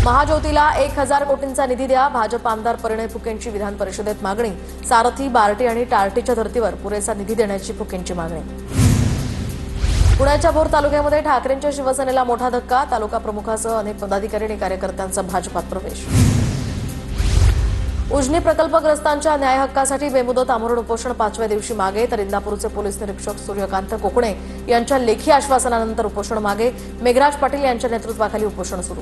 महाज्योतीला 1000 कोटींचा निधी द्या. भाजप आमदार परिणय फुकेंची विधान परिषदेत मागणी. सारथी, बार्टी आणि टार्टीच्या धर्तीवर पुरेसा निधी देण्याची फुकेंची मागणी. पुण्याच्या भोर तालुक्यामध्ये ठाकरेंच्या शिवसेनेला मोठा धक्का. तालुका प्रमुखासह अनेक पदाधिकारी आणि कार्यकर्त्यांचा भाजपात प्रवेश. उजनी प्रकल्पग्रस्तांच्या न्याय हक्कासाठी बेमुदत आमरण उपोषण 5व्या दिवशी मागे. तर इंदापूरचे पोलीस निरीक्षक सूर्यकांत कोकणे यांच्या लेखी आश्वासनानंतर उपोषण मागे. मेघराज पाटील यांच्या नेतृत्वाखाली उपोषण सुरू.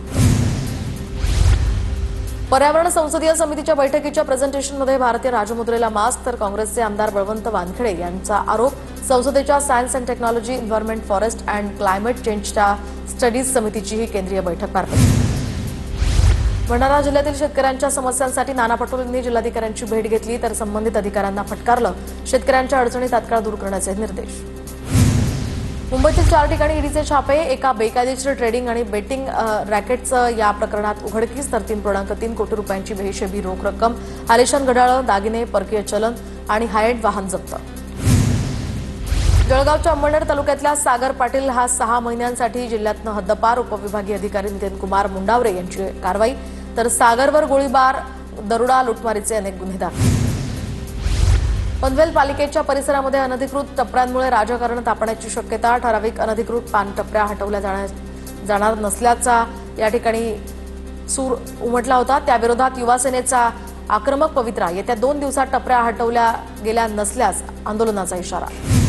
पर्यावरण संसदीय समितीच्या बैठकीच्या प्रेझेंटेशनमध्ये भारतीय राजमुद्रेला मास्क. तर काँग्रेसचे आमदार बळवंत वानखेडे यांचा आरोप. संसदेच्या science and technology, environment, forest and climate चेंजच्या स्टडीज समितीचीही केंद्रीय बैठक पार पडली. भंडारा जिल्ह्यातील शेतकऱ्यांच्या समस्यांसाठी नाना पटोलेंनी जिल्हाधिकाऱ्यांची भेट घेतली. तर संबंधित अधिकाऱ्यांना फटकारलं. शेतकऱ्यांच्या अडचणी तात्काळ दूर करण्याचे निर्देश. मुंबईतील 4 ठिकाणी ईडीचे छापे. एका बेकायदेशीर ट्रेडिंग आणि बेटिंग रॅकेटचं या प्रकरणात उघडकीस. तर 3.3 कोटी रुपयांची बेहिशेबी रोख रक्कम, आलिशान घड्याळं, दागिने, परकीय चलन आणि हायएंड वाहन जप्त. जळगावच्या अंबळनेर तालुक्यातल्या सागर पाटील हा 6 महिन्यांसाठी जिल्ह्यातनं हद्दपार. उपविभागीय अधिकारी नितीन कुमार मुंडावरे यांची कारवाई. तर सागरवर गोळीबार, दरोडा, लुटमारीचे अनेक गुन्हे दाखल. पनवेल पालिकेच्या परिसरामध्ये अनधिकृत टपऱ्यांमुळे राजकारण तापण्याची शक्यता. ठराविक अनधिकृत पानटपऱ्या हटवल्या जाणार नसल्याचा या ठिकाणी सूर उमटला होता. त्याविरोधात युवासेनेचा आक्रमक पवित्रा. येत्या 2 दिवसात टपऱ्या हटवल्या गेल्या नसल्यास आंदोलनाचा इशारा.